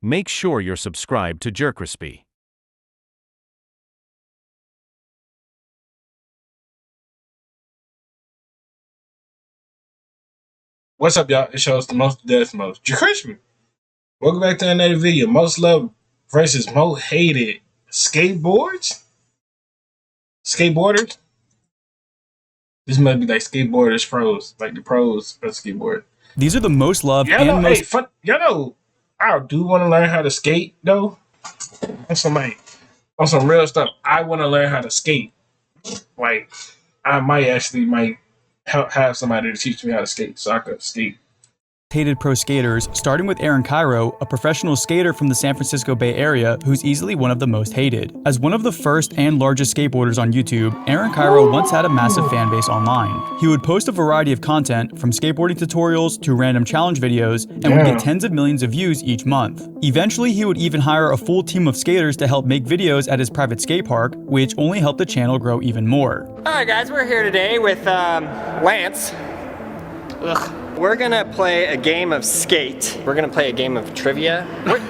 Make sure you're subscribed to JerCrispy. What's up, y'all? It shows the most death most. JerCrispy. Welcome back to another video. Most loved versus most hated skateboarders. This must be like skateboarders pros, like the pros of skateboard. These are the most loved Y'all know, y'all know, I do want to learn how to skate though. On some real stuff. I want to learn how to skate. Like, I might have somebody to teach me how to skate so I could skate. Hated pro skaters, starting with Aaron Cairo, a professional skater from the San Francisco Bay Area who's easily one of the most hated. As one of the first and largest skateboarders on YouTube, Aaron Cairo once had a massive fan base online. He would post a variety of content, from skateboarding tutorials to random challenge videos, and would get tens of millions of views each month. Eventually, he would even hire a full team of skaters to help make videos at his private skate park, which only helped the channel grow even more. Alright guys, we're here today with Lance. Ugh. We're gonna play a game of skate. We're gonna play a game of trivia.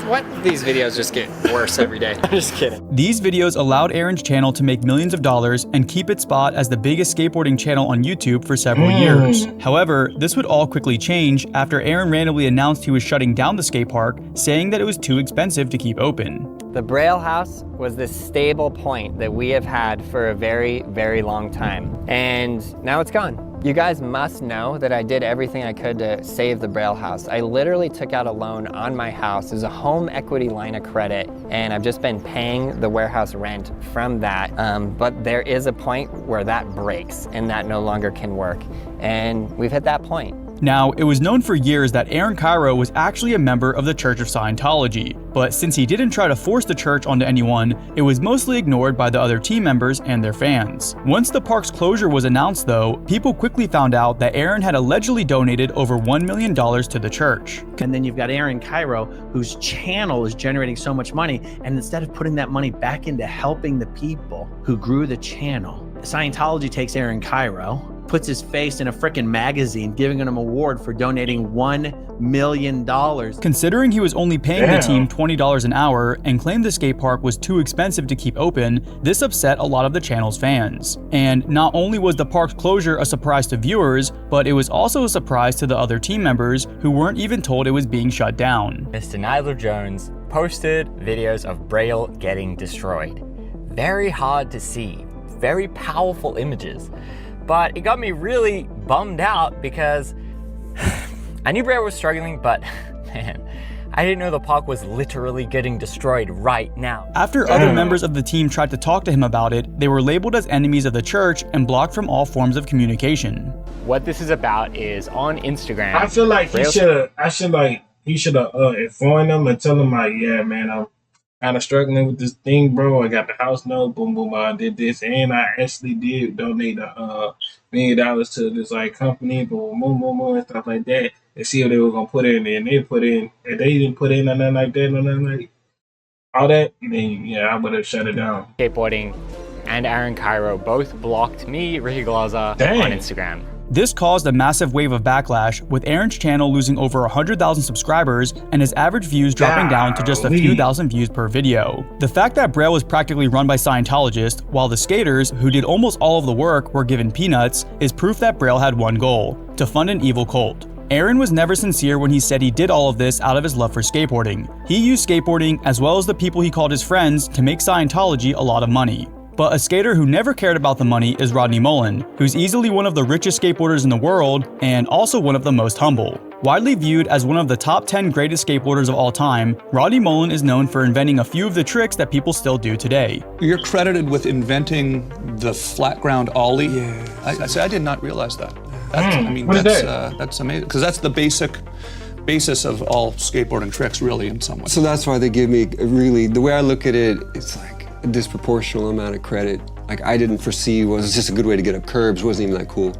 What? These videos just get worse every day. I'm just kidding. These videos allowed Aaron's channel to make millions of dollars and keep its spot as the biggest skateboarding channel on YouTube for several years. However, this would all quickly change after Aaron randomly announced he was shutting down the skate park, saying that it was too expensive to keep open. The Braille House was this stable point that we have had for a very, very long time. And now it's gone. You guys must know that I did everything I could to save the Braille House. I literally took out a loan on my house. It was a home equity line of credit, and I've just been paying the warehouse rent from that. But there is a point where that breaks and that no longer can work. And we've hit that point. Now, it was known for years that Aaron Cairo was actually a member of the Church of Scientology, but since he didn't try to force the church onto anyone, it was mostly ignored by the other team members and their fans. Once the park's closure was announced though, people quickly found out that Aaron had allegedly donated over $1 million to the church. And then you've got Aaron Cairo, whose channel is generating so much money, and instead of putting that money back into helping the people who grew the channel, Scientology takes Aaron Cairo, puts his face in a frickin' magazine, giving him an award for donating $1 million. Considering he was only paying the team $20 an hour and claimed the skate park was too expensive to keep open, this upset a lot of the channel's fans. And not only was the park's closure a surprise to viewers, but it was also a surprise to the other team members who weren't even told it was being shut down. Mr. Nyler Jones posted videos of Braille getting destroyed. Very hard to see, very powerful images. But it got me really bummed out because I knew Braille was struggling, but man, I didn't know the park was literally getting destroyed right now. After other members of the team tried to talk to him about it, they were labeled as enemies of the church and blocked from all forms of communication. What this is about is on Instagram. I feel like he should have informed them and tell them like, yeah, man, I'm kind of struggling with this thing, bro. I got the house note, boom, boom, I did this, and I actually did donate $1 million to this like company, boom, boom, boom, boom, and stuff like that. And see what they were gonna put in, and they put in, and they didn't put in nothing like that, nothing like all that. Then yeah, I would have shut it down. Skateboarding and Aaron Cairo both blocked me, Ricky Glaza, on Instagram. This caused a massive wave of backlash, with Aaron's channel losing over 100,000 subscribers and his average views dropping down to just a few thousand views per video. The fact that Braille was practically run by Scientologists, while the skaters, who did almost all of the work, were given peanuts, is proof that Braille had one goal: to fund an evil cult. Aaron was never sincere when he said he did all of this out of his love for skateboarding. He used skateboarding, as well as the people he called his friends, to make Scientology a lot of money. But a skater who never cared about the money is Rodney Mullen, who's easily one of the richest skateboarders in the world and also one of the most humble. Widely viewed as one of the top 10 greatest skateboarders of all time, Rodney Mullen is known for inventing a few of the tricks that people still do today. You're credited with inventing the flat ground ollie. Yeah. I did not realize that. That's amazing, because that's the basis of all skateboarding tricks, really, in some way. So that's why they give me the way I look at it, it's like a disproportional amount of credit. Like, I didn't foresee was just a good way to get up curbs, wasn't even that cool.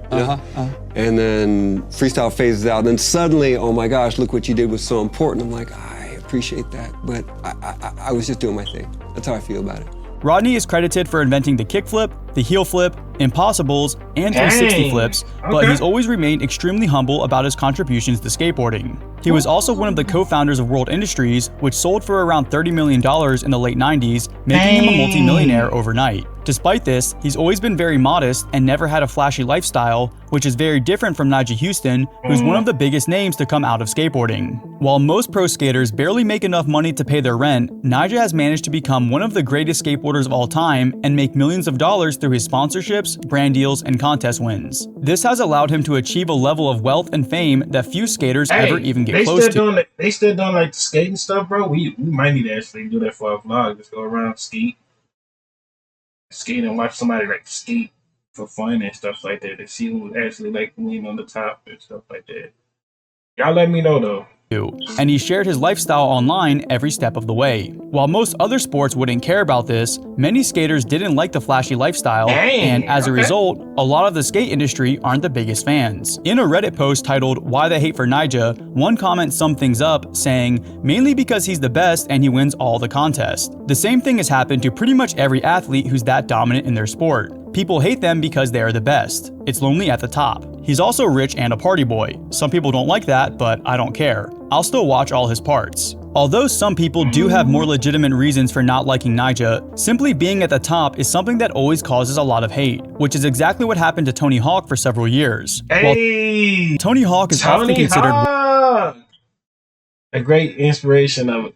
And then freestyle phases out, and then suddenly, oh my gosh, look what you did was so important. I'm like, I appreciate that, but I was just doing my thing. That's how I feel about it. Rodney is credited for inventing the kickflip, the heel flip, impossibles, and 360 flips, but he's always remained extremely humble about his contributions to skateboarding. He was also one of the co-founders of World Industries, which sold for around $30 million in the late 90s, making him a multi-millionaire overnight. Despite this, he's always been very modest and never had a flashy lifestyle, which is very different from Nyjah Huston, who's one of the biggest names to come out of skateboarding. While most pro skaters barely make enough money to pay their rent, Nyjah has managed to become one of the greatest skateboarders of all time and make millions of dollars through his sponsorships, brand deals, and contest wins. This has allowed him to achieve a level of wealth and fame that few skaters ever even get close to. They still doing like the skating stuff, bro. We might need to actually do that for a vlog. Just go around, skate and watch somebody like skate for fun and stuff like that, to see who actually like lean on the top and stuff like that. Y'all let me know though. And he shared his lifestyle online every step of the way. While most other sports wouldn't care about this, many skaters didn't like the flashy lifestyle, and as a result, a lot of the skate industry aren't the biggest fans. In a Reddit post titled "Why the Hate for Nyjah," one comment summed things up, saying, "Mainly because he's the best and he wins all the contests." The same thing has happened to pretty much every athlete who's that dominant in their sport. People hate them because they are the best. It's lonely at the top. He's also rich and a party boy. Some people don't like that, but I don't care. I'll still watch all his parts. Although some people do have more legitimate reasons for not liking Nyjah, simply being at the top is something that always causes a lot of hate, which is exactly what happened to Tony Hawk for several years. Hey, Tony Hawk is often considered a great inspiration of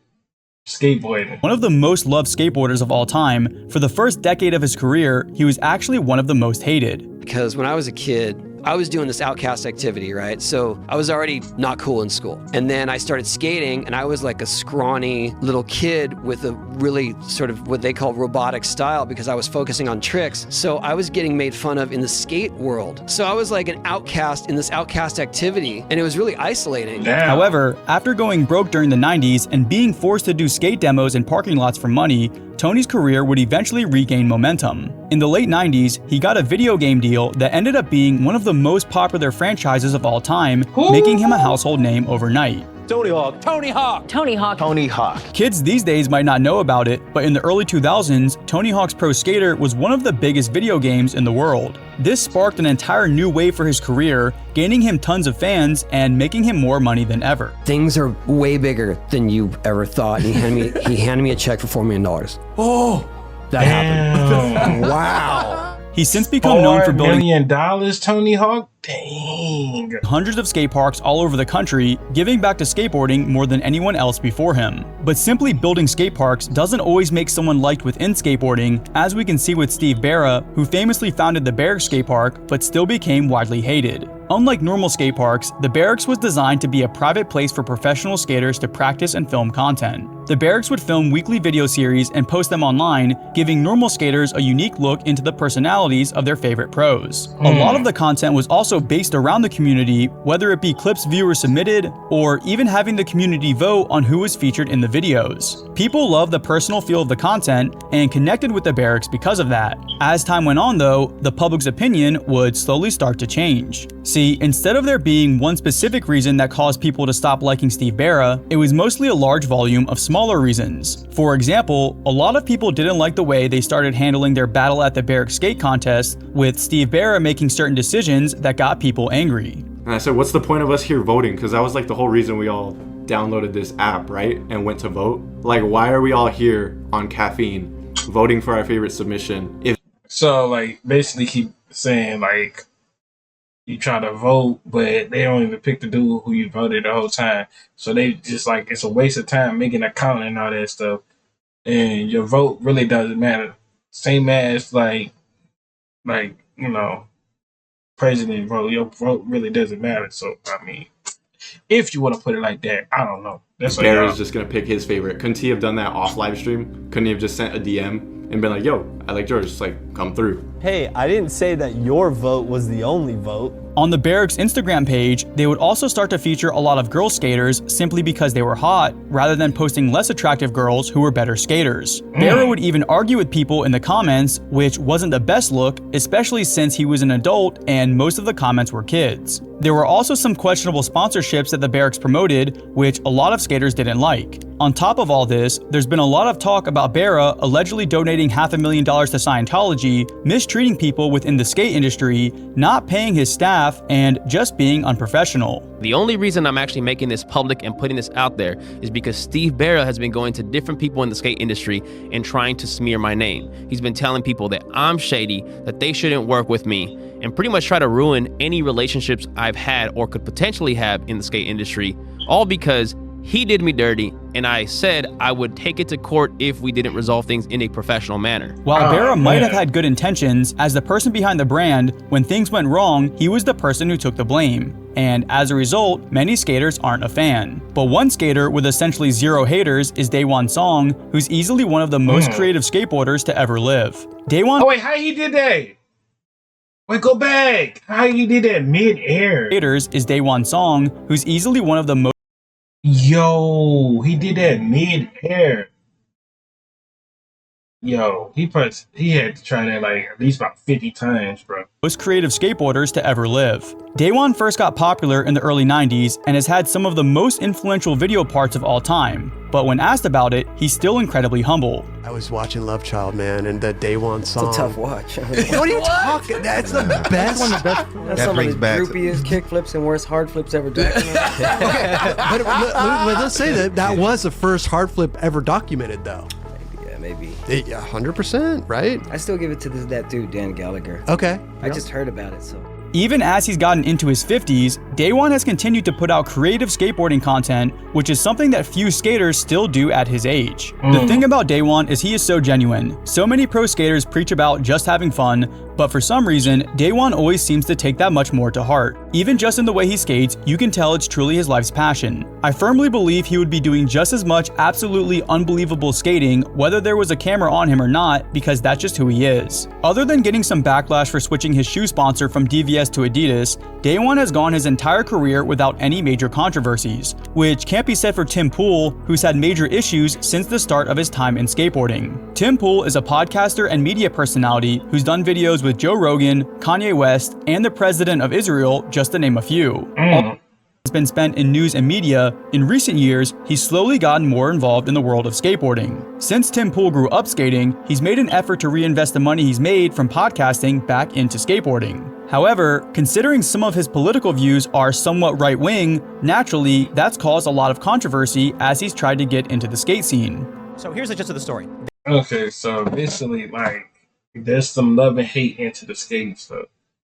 skateboarding. One of the most loved skateboarders of all time. For the first decade of his career, he was actually one of the most hated. Because when I was a kid, I was doing this outcast activity, right? So I was already not cool in school. And then I started skating, and I was like a scrawny little kid with a really sort of what they call robotic style, because I was focusing on tricks. So I was getting made fun of in the skate world. So I was like an outcast in this outcast activity, and it was really isolating. Damn. However, after going broke during the 90s and being forced to do skate demos in parking lots for money, Tony's career would eventually regain momentum. In the late 90s, he got a video game deal that ended up being one of the most popular franchises of all time, making him a household name overnight. Tony Hawk. Tony Hawk. Tony Hawk. Tony Hawk. Kids these days might not know about it, but in the early 2000s, Tony Hawk's Pro Skater was one of the biggest video games in the world. This sparked an entire new wave for his career, gaining him tons of fans and making him more money than ever. Things are way bigger than you ever thought. And he handed me a check for $4 million. Oh, that happened. Wow. He's since become known for building $4 million, Tony Hawk? Dang. Hundreds of skate parks all over the country, giving back to skateboarding more than anyone else before him. But simply building skate parks doesn't always make someone liked within skateboarding, as we can see with Steve Berra, who famously founded the Barracks skate park but still became widely hated. Unlike normal skate parks, the Barracks was designed to be a private place for professional skaters to practice and film content. The Barracks would film weekly video series and post them online, giving normal skaters a unique look into the personalities of their favorite pros. A lot of the content was also based around the community, whether it be clips viewers submitted, or even having the community vote on who was featured in the videos. People loved the personal feel of the content and connected with the Barracks because of that. As time went on though, the public's opinion would slowly start to change. See, instead of there being one specific reason that caused people to stop liking Steve Berra, it was mostly a large volume of smaller reasons. For example, a lot of people didn't like the way they started handling their battle at the Barracks skate contest, with Steve Berra making certain decisions that got people angry. And I said, what's the point of us here voting? Because that was like the whole reason we all downloaded this app, right? And went to vote. Like, why are we all here on caffeine voting for our favorite submission? So, like, basically keep saying, like, you try to vote, but they don't even pick the dude who you voted the whole time. So they just like, it's a waste of time making an account and all that stuff. And your vote really doesn't matter. Same as like, you know, president vote. Your vote really doesn't matter. So, I mean, if you want to put it like that, I don't know. That's what Bear's just going to pick his favorite. Couldn't he have done that off live stream? Couldn't he have just sent a DM and been like, yo, I like yours, just like, come through? Hey, I didn't say that your vote was the only vote. On the Barracks Instagram page, they would also start to feature a lot of girl skaters simply because they were hot, rather than posting less attractive girls who were better skaters. Barra would even argue with people in the comments, which wasn't the best look, especially since he was an adult and most of the comments were kids. There were also some questionable sponsorships that the Barracks promoted, which a lot of skaters didn't like. On top of all this, there's been a lot of talk about Barra allegedly donating $500,000 to Scientology, mistreating people within the skate industry, not paying his staff, and just being unprofessional. The only reason I'm actually making this public and putting this out there is because Steve Barra has been going to different people in the skate industry and trying to smear my name. He's been telling people that I'm shady, that they shouldn't work with me, and pretty much try to ruin any relationships I've had or could potentially have in the skate industry, all because he did me dirty, and I said I would take it to court if we didn't resolve things in a professional manner. While Barra might have had good intentions, as the person behind the brand, when things went wrong, he was the person who took the blame. And as a result, many skaters aren't a fan. But one skater with essentially zero haters is Daewon Song, who's easily one of the most creative skateboarders to ever live. Daewon— Oh wait, how he did that? Wait, go back. How he did that mid-air? Haters is Daewon Song, who's easily one of the most— Yo, he did that mid-air. Yo, he had to try that like at least about 50 times, bro. Most creative skateboarders to ever live. Daewon first got popular in the early 90s and has had some of the most influential video parts of all time. But when asked about it, he's still incredibly humble. I was watching Love Child, man, and the Daewon Song. It's a tough watch. What are you talking? That's the best. That's some of the groupiest kick flips and worst hard flips ever done. but let's say that was the first hard flip ever documented, though. Maybe. 100%, right? I still give it to that dude, Dan Gallagher. Okay. I just heard about it, so. Even as he's gotten into his 50s, Daewon has continued to put out creative skateboarding content, which is something that few skaters still do at his age. The thing about Daewon is he is so genuine. So many pro skaters preach about just having fun, but for some reason, Daewon always seems to take that much more to heart. Even just in the way he skates, you can tell it's truly his life's passion. I firmly believe he would be doing just as much absolutely unbelievable skating whether there was a camera on him or not, because that's just who he is. Other than getting some backlash for switching his shoe sponsor from DVS to Adidas, Daewon has gone his entire career without any major controversies, which can't be said for Tim Pool, who's had major issues since the start of his time in skateboarding. Tim Pool is a podcaster and media personality who's done videos with Joe Rogan, Kanye West, and the President of Israel, just to name a few. Has been spent in news and media. In recent years, he's slowly gotten more involved in the world of skateboarding. Since Tim Pool grew up skating, he's made an effort to reinvest the money he's made from podcasting back into skateboarding. However, considering some of his political views are somewhat right-wing, naturally, that's caused a lot of controversy as he's tried to get into the skate scene. So here's the gist of the story. Okay, so basically, like, there's some love and hate into the skating stuff.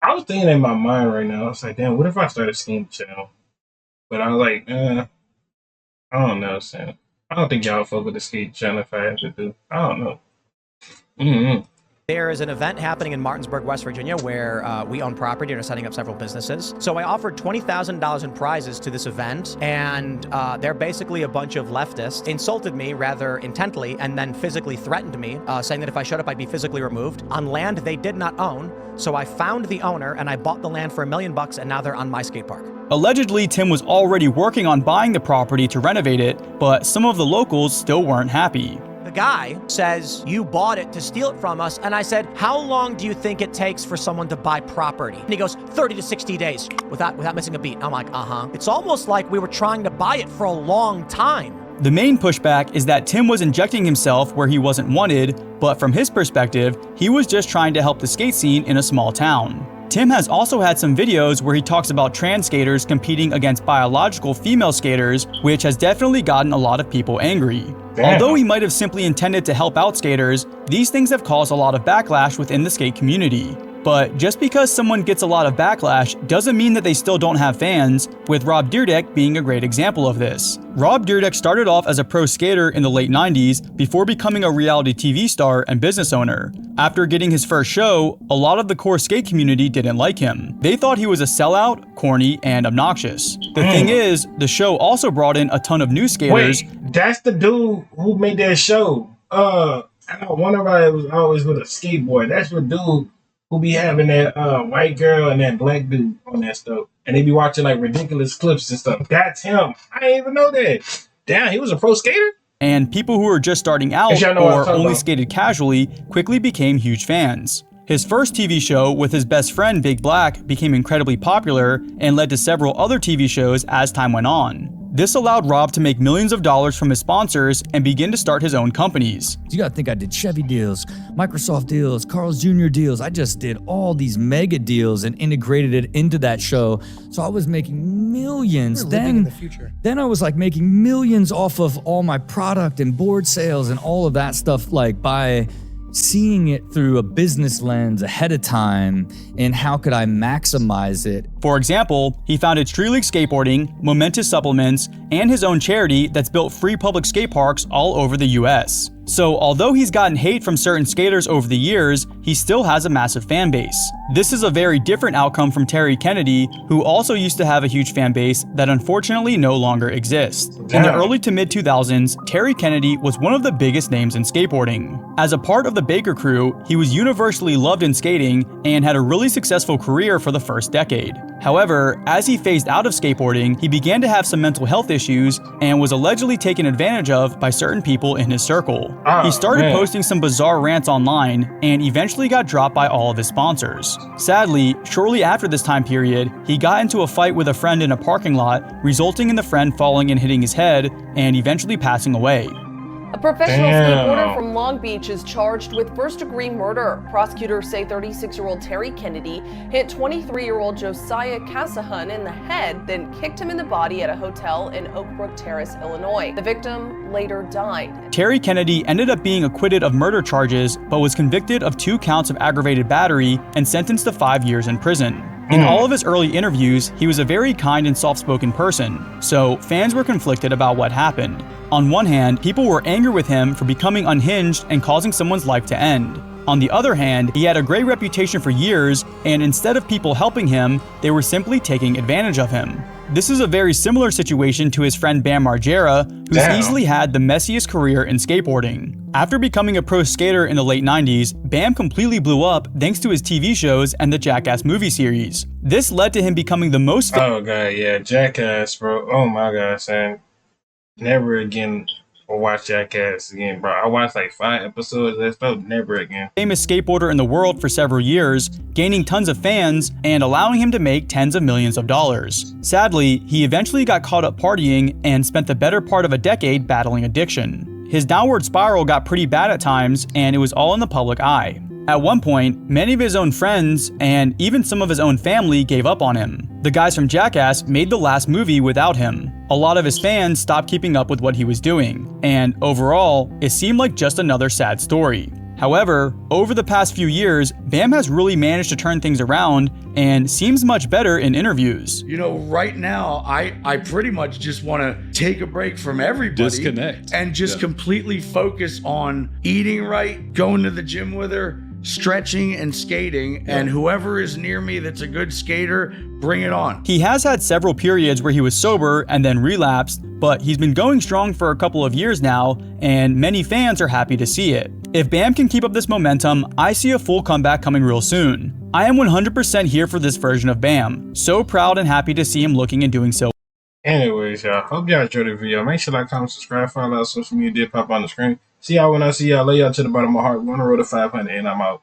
I was thinking in my mind right now, I was like, damn, what if I started a skating channel? But I was like, I don't know, Sam. I don't think y'all fuck with the skate channel if I had to do. I don't know. There is an event happening in Martinsburg, West Virginia, where we own property and are setting up several businesses. So I offered $20,000 in prizes to this event, and they're basically a bunch of leftists insulted me rather intently and then physically threatened me, saying that if I showed up, I'd be physically removed on land they did not own. So I found the owner and I bought the land for $1 million, and now they're on my skate park. Allegedly, Tim was already working on buying the property to renovate it, but some of the locals still weren't happy. The guy says, you bought it to steal it from us. And I said, how long do you think it takes for someone to buy property? And he goes, 30 to 60 days without missing a beat. I'm like, It's almost like we were trying to buy it for a long time. The main pushback is that Tim was injecting himself where he wasn't wanted, but from his perspective, he was just trying to help the skate scene in a small town. Tim has also had some videos where he talks about trans skaters competing against biological female skaters, which has definitely gotten a lot of people angry. Although he might have simply intended to help out skaters, these things have caused a lot of backlash within the skate community. But just because someone gets a lot of backlash doesn't mean that they still don't have fans, with Rob Dyrdek being a great example of this. Rob Dyrdek started off as a pro skater in the late 90s before becoming a reality TV star and business owner. After getting his first show, a lot of the core skate community didn't like him. They thought he was a sellout, corny, and obnoxious. The thing is, the show also brought in a ton of new skaters. Wait, that's the dude who made that show. I know one of us was always with a skateboard. That's what dude who be having that white girl and that black dude on that stuff, and they be watching like ridiculous clips and stuff. That's him. I didn't even know that. Damn, he was a pro skater. And people who were just starting out or only skated casually quickly became huge fans. His first TV show with his best friend Big Black became incredibly popular and led to several other TV shows as time went on. This allowed Rob to make millions of dollars from his sponsors and begin to start his own companies. You gotta think I did Chevy deals, Microsoft deals, Carl's Jr. deals. I just did all these mega deals and integrated it into that show. So I was making millions. We're living in the future. Then I was like making millions off of all my product and board sales and all of that stuff, like by seeing it through a business lens ahead of time and how could I maximize it. For example, he founded Street League Skateboarding, Momentous Supplements, and his own charity that's built free public skate parks all over the US. So although he's gotten hate from certain skaters over the years, he still has a massive fan base. This is a very different outcome from Terry Kennedy, who also used to have a huge fan base that unfortunately no longer exists. In the early to mid 2000s, Terry Kennedy was one of the biggest names in skateboarding. As a part of the Baker crew, he was universally loved in skating and had a really successful career for the first decade. However, as he phased out of skateboarding, he began to have some mental health issues and was allegedly taken advantage of by certain people in his circle. He started posting some bizarre rants online and eventually got dropped by all of his sponsors. Sadly, shortly after this time period, he got into a fight with a friend in a parking lot, resulting in the friend falling and hitting his head and eventually passing away. A professional skateboarder from Long Beach is charged with first-degree murder. Prosecutors say 36-year-old Terry Kennedy hit 23-year-old Josiah Casahan in the head, then kicked him in the body at a hotel in Oak Brook Terrace, Illinois. The victim later died. Terry Kennedy ended up being acquitted of murder charges, but was convicted of 2 counts of aggravated battery and sentenced to 5 years in prison. In all of his early interviews, he was a very kind and soft-spoken person, so fans were conflicted about what happened. On one hand, people were angry with him for becoming unhinged and causing someone's life to end. On the other hand, he had a great reputation for years, and instead of people helping him, they were simply taking advantage of him. This is a very similar situation to his friend Bam Margera, who's easily had the messiest career in skateboarding. After becoming a pro skater in the late 90s, Bam completely blew up thanks to his TV shows and the Jackass movie series. This led to him becoming the most Oh god, yeah, Jackass, bro. Oh my god, son. Never again will watch Jackass again, bro. I watched like 5 episodes of that stuff, never again. Famous skateboarder in the world for several years, gaining tons of fans and allowing him to make tens of millions of dollars. Sadly, he eventually got caught up partying and spent the better part of a decade battling addiction. His downward spiral got pretty bad at times, and it was all in the public eye. At one point, many of his own friends and even some of his own family gave up on him. The guys from Jackass made the last movie without him. A lot of his fans stopped keeping up with what he was doing, and overall, it seemed like just another sad story. However, over the past few years, Bam has really managed to turn things around and seems much better in interviews. You know, right now, I pretty much just want to take a break from everybody. Disconnect. And just completely focus on eating right, going to the gym with her, stretching and skating, and whoever is near me that's a good skater, bring it on. He has had several periods where he was sober and then relapsed, but he's been going strong for a couple of years now, and many fans are happy to see it. If Bam can keep up this momentum, I see a full comeback coming real soon. I am 100% here for this version of Bam. So proud and happy to see him looking and doing so. Anyways, y'all, hope y'all enjoyed the video. Make sure to like, comment, subscribe, follow our social media, pop on the screen. See y'all when I see y'all. Lay y'all to the bottom of my heart. We're on the road to 500, and I'm out.